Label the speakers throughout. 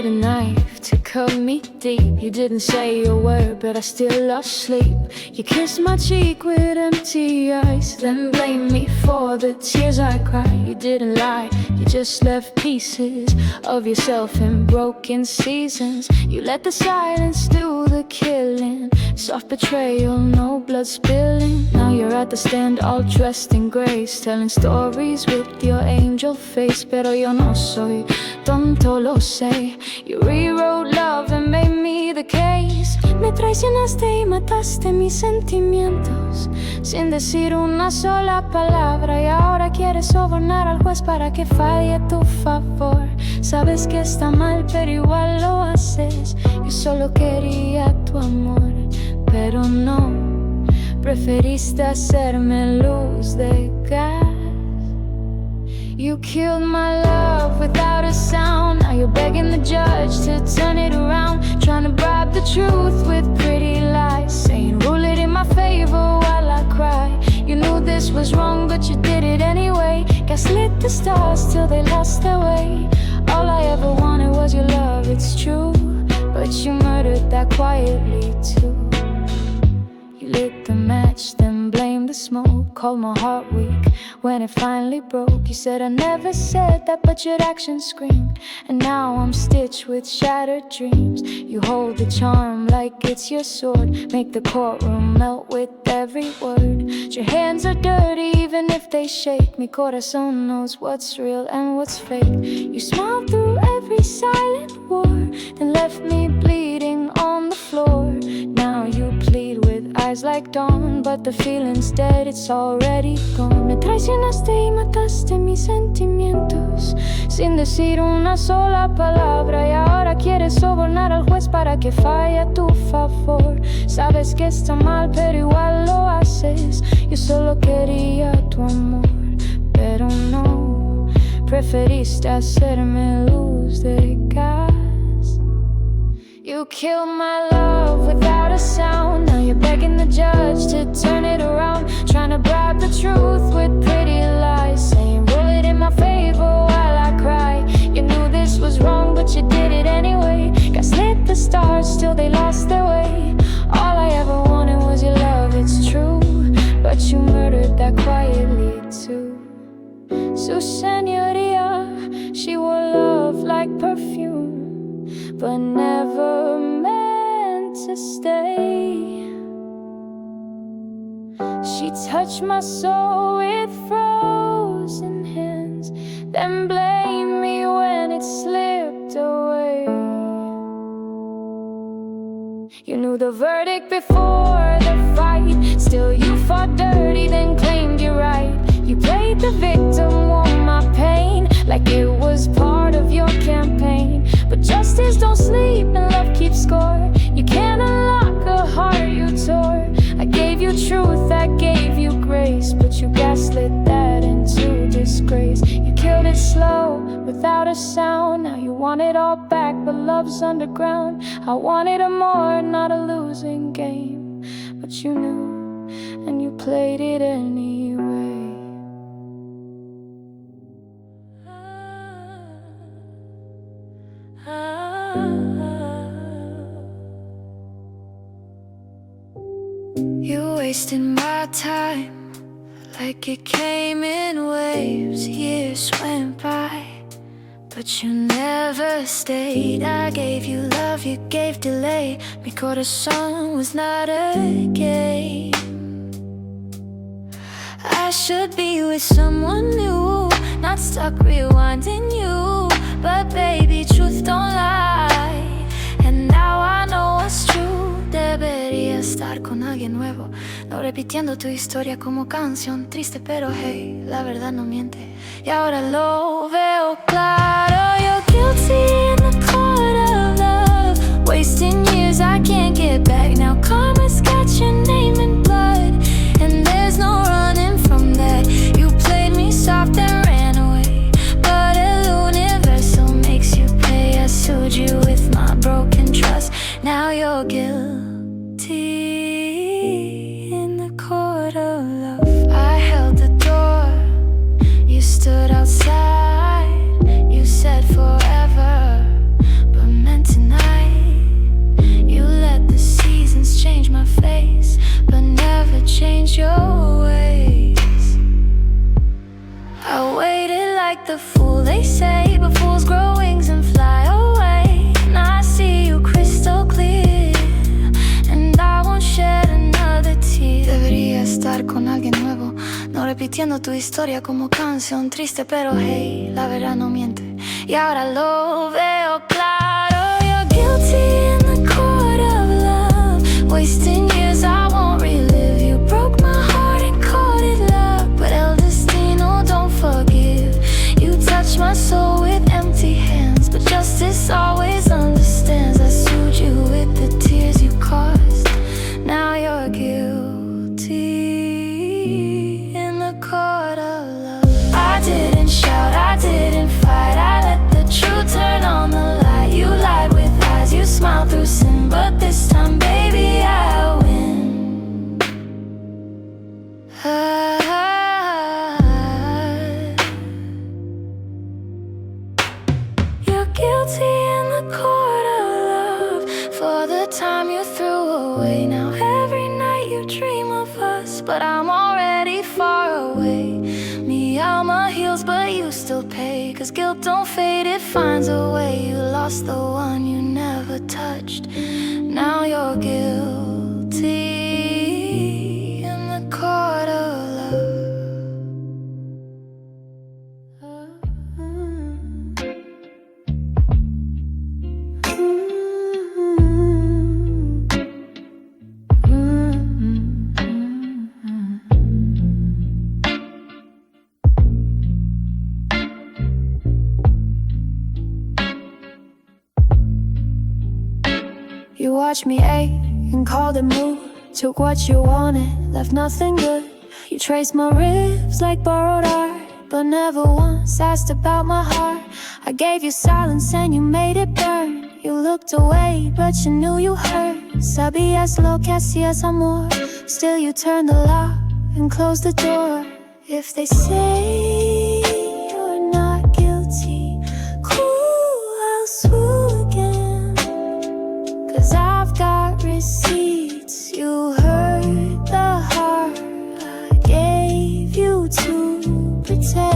Speaker 1: need a knife to cut me deep. You didn't say a word, but I still lost sleep. You kissed my cheek with empty eyes, then blamed me for the tears I cried. You didn't lie, you just left pieces of yourself in broken seasons. You let the silence do the killing, soft betrayal, no blood spilling. Now you're at the stand all dressed in grace, telling stories with your angel face. Pero yo no soy tonto, lo sé. You rewrote love and made me the case. Me traicionaste y mataste mis sentimientos sin decir una sola palabra. Y ahora quieres sobornar al juez para que falle a tu favor. Sabes que está mal, pero igual lo haces. Yo solo quería tu amor, pero no. Preferiste hacerme luz de gas. You killed my love without a sound. Now you're begging the judge to turn it around, trying to bribe the truth with pretty lies, saying rule it in my favor while I cry. You knew this was wrong, but you did it anyway. Gaslit the stars till they lost their way. All I ever wanted was your love, it's true, but you murdered that quietly too. You lit the match, then blamed the smoke. Called my heart weak when it finally broke. You said I never said that, but your actions screamed. And now I'm stitched with shattered dreams. You hold the charm like it's your sword, make the courtroom melt with every word. Your hands are dirty even if they shake. Mi corazón knows what's real and what's fake. You smiled through every silent war, then left me bleeding on the floor. Now you plead with eyes like dawn, but the feeling's dead, it's already gone. Me traicionaste y mataste mis sentimientos sin decir una sola palabra. Y ahora quieres sobornar al juez para que falle a tu favor. Sabes que está mal, pero igual lo haces. Yo solo quería tu amor, pero no. Preferiste hacerme luz de gas. You killed my love without a sound. Now you're begging the judge to turn it around, trying to bribe the truth with pretty lies, saying rule it in my favor while I cry. You knew this was wrong, but you did it anyway. Gaslit the stars, still they lost their way. All I ever wanted was your love, it's true, but you murdered that quietly too. Su señoría, she wore love like perfume, but never meant to stay. She touched my soul with frozen hands, then blamed me when it slipped away. You knew the verdict before the fight, still you fought dirty, then claimed you're right. You played the victim, won my pain, like it was part of your campaign. But justice don't sleep and love keeps score. You can't unlock a heart you tore. I gave you truth, I gave you grace, but you gaslit that into disgrace. You killed it slow, without a sound. Now you want it all back, but love's underground. I wanted a more, not a losing game, but you knew, and you played it anyway. You wasted my time like it came in waves. Years went by, but you never stayed. I gave you love, you gave delay. Mi corazón was not a game. I should be with someone new, not stuck rewinding you. But baby, truth don't lie, and now I know what's true. Debería estar con alguien nuevo, no repitiendo tu historia como canción triste, pero hey, la verdad no miente. Y ahora lo veo claro, you're guilty in the court of love. Wasting years I can't get back. Now karma's got your name in blood, and there's no running from that. You played me soft and ran away, but el universo makes you pay. I sued you with my broken trust. Now you're guilty in the court of love. I held the door, you stood outside. You said forever, but
Speaker 2: repitiendo tu historia como canción triste, pero hey, la verdad no miente. Y ahora lo veo claro. You're guilty in the court of love, wasting years I won't relive. You broke my heart and called it love, but el destino don't forgive. You touched my soul with empty hands, but justice always understands. I sued you with the tears you caused. Now you're guilty in the court of love. I didn't shout, I didn't fight, I let the truth turn on the light. You lied with eyes, you smiled through sin, but this time, baby, I win. You're guilty in the court of love for the time you threw away. Now every night you dream of us, but I'm already far away. Me on my heels, but you still pay, 'cause guilt don't fade, it finds a way. You lost the one you never touched. Now you're guilty in the court of love.
Speaker 1: You watched me ache and called it move. Took what you wanted, left nothing good. You traced my ribs like borrowed art, but never once asked about my heart. I gave you silence and you made it burn. You looked away, but you knew you hurt. Sabías lo que hacías, amor. Still you turned the lock and closed the door. If they say you're not guilty, cool, I'll sue again. 'Cause I've got receipts. You hurt the heart I gave you to protect.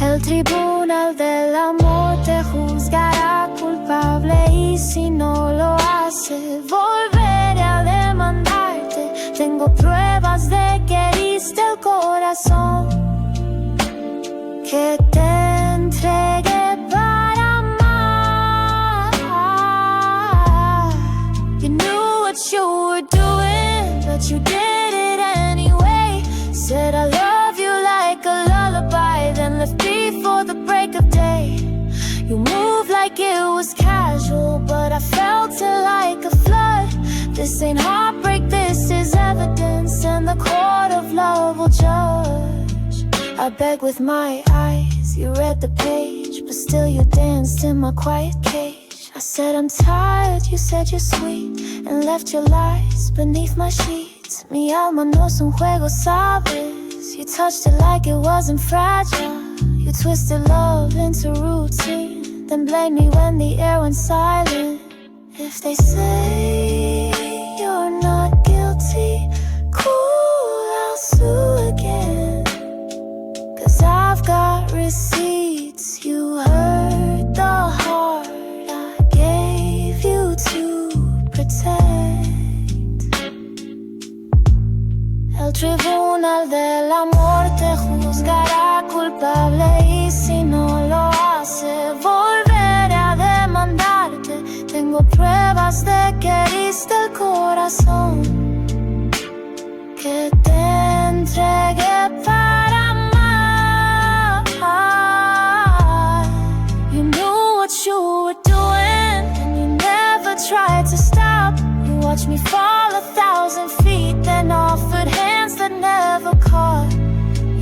Speaker 1: El tribunal del amor te juzgará culpable, y si no lo hace, volveré a demandarte. Tengo pruebas de que heriste el corazón, que te entregué para amar. You knew what you were doing, but you did it anyway. Said I love you like a lullaby, then left before the break of day. You moved like it was casual, but I felt it like a flood. This ain't heartbreak, this is evidence, and the court of love will judge. I begged with my eyes, you read the page, but still you danced in my quiet cage. I said I'm tired, you said you're sweet, and left your lies beneath my sheets. Mi alma no es un juego, sabes. You touched it like it wasn't fragile. You twisted love into routine, then blame me when the air went silent. If they say you're not guilty, cool, I'll sue again. 'Cause I've got receipts. You hurt the heart I gave you to protect. El tribunal del amor te juzgará culpable, y si no lo hace, volveré a demandarte. Tengo pruebas de que heriste el corazón, que te entregué para amar. You knew what you were doing, and you never tried to stop. You watched me fall 1,000 feet, then offered hands that never caught.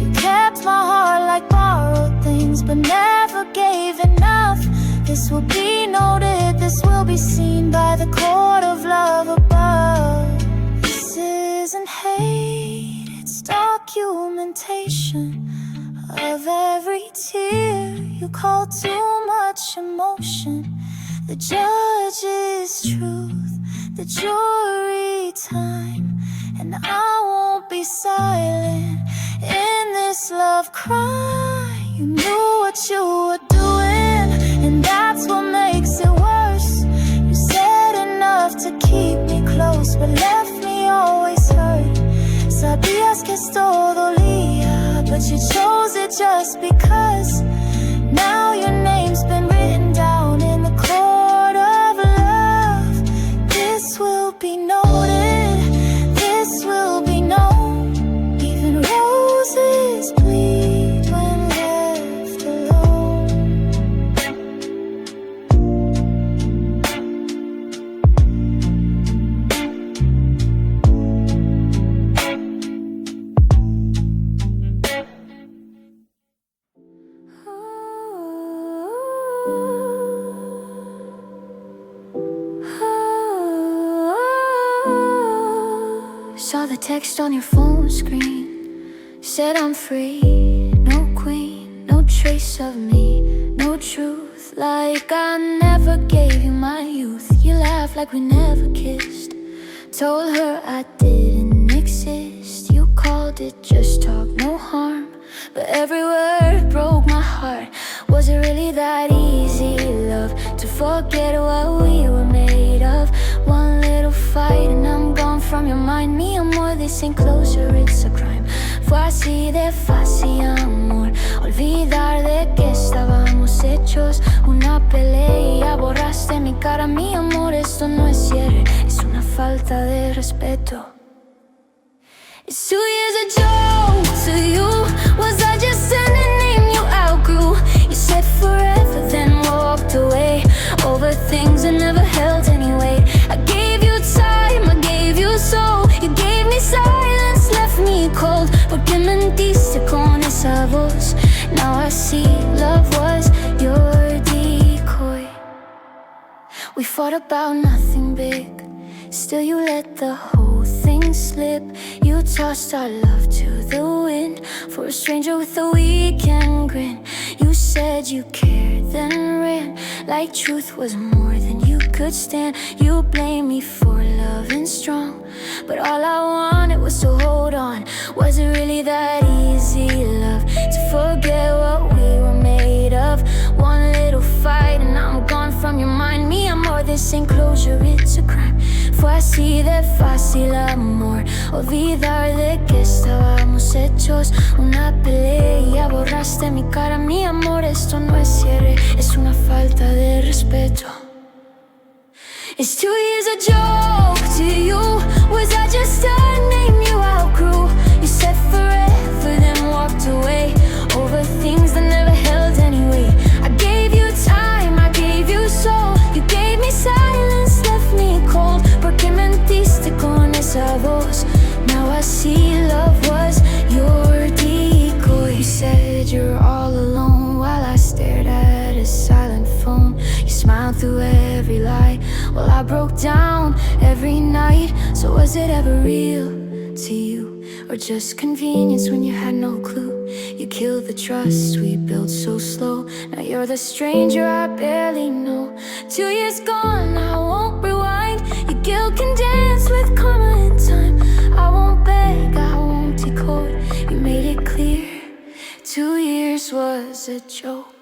Speaker 1: You kept my heart like borrowed things, but never gave enough. This will be noted, this will be seen by the court of love above. This isn't hate, it's documentation of every tear. You call too much emotion. The judge is truth, the jury time, and I won't be silent in this love crime. You knew what you were doing, and that's what makes it worse. You said enough to keep me close, but left me always hurt.
Speaker 2: that you chose it just because. Now your name's been written down in the court of love. This will be noted, this will be known. Even roses bleed when left alone. Saw the text on your phone screen, said I'm free, no queen, no trace of me, no truth. Like I never gave you my youth. You laughed like we never kissed. Told her I didn't exist. You called it just talk, no harm, but every word broke my heart. Was it really that easy, love, to forget what we were made of? One little fight and I'm gone from your mind. Mi amor, this ain't closure, it's a crime. Fue así de fácil, amor, olvidar de que estábamos hechos una pelea. Borraste mi cara, mi amor, esto no es cierre, es una falta de respeto. It's 2 years a joke to you. Was I just a name you outgrew? You said forever, then walked away over things that never held any weight. I gave you time, I gave you soul. You gave me silence, left me cold. Porque mentiste con esa voz. Now I see love was your decoy. We fought about nothing big, still you let the whole thing slip. You tossed our love to the wind for a stranger with a weekend grin. You said you cared, then ran like truth was more than you could stand. You blamed me for loving strong, but all I wanted was to hold on. Was it really that easy, love, to forget what we were made of? One little fight and I'm gone from your mind. Mi amor, this ain't closure, it's a crime. Fue así de fácil, amor, olvidar de que estábamos hechos una pelea. Borraste mi cara, mi amor, esto no es cierre, es una falta de respeto. It's 2 years a joke to you. Was I just a name you outgrew? You said forever, then walked away over things that never held any weight. I gave you time, I gave you soul. You gave me silence, left me cold. Porque mentiste con esa voz. Now I see love was your decoy. You said you're all alone while I stared at a silent phone. You smiled through every lie while I broke down every night. So was it ever real to you, or just convenience when you had no clue? You killed the trust we built so slow. Now you're the stranger I barely know. 2 years gone, I won't rewind. Your guilt can dance with karma in time. I won't beg, I won't decode. You made it clear 2 years was a joke.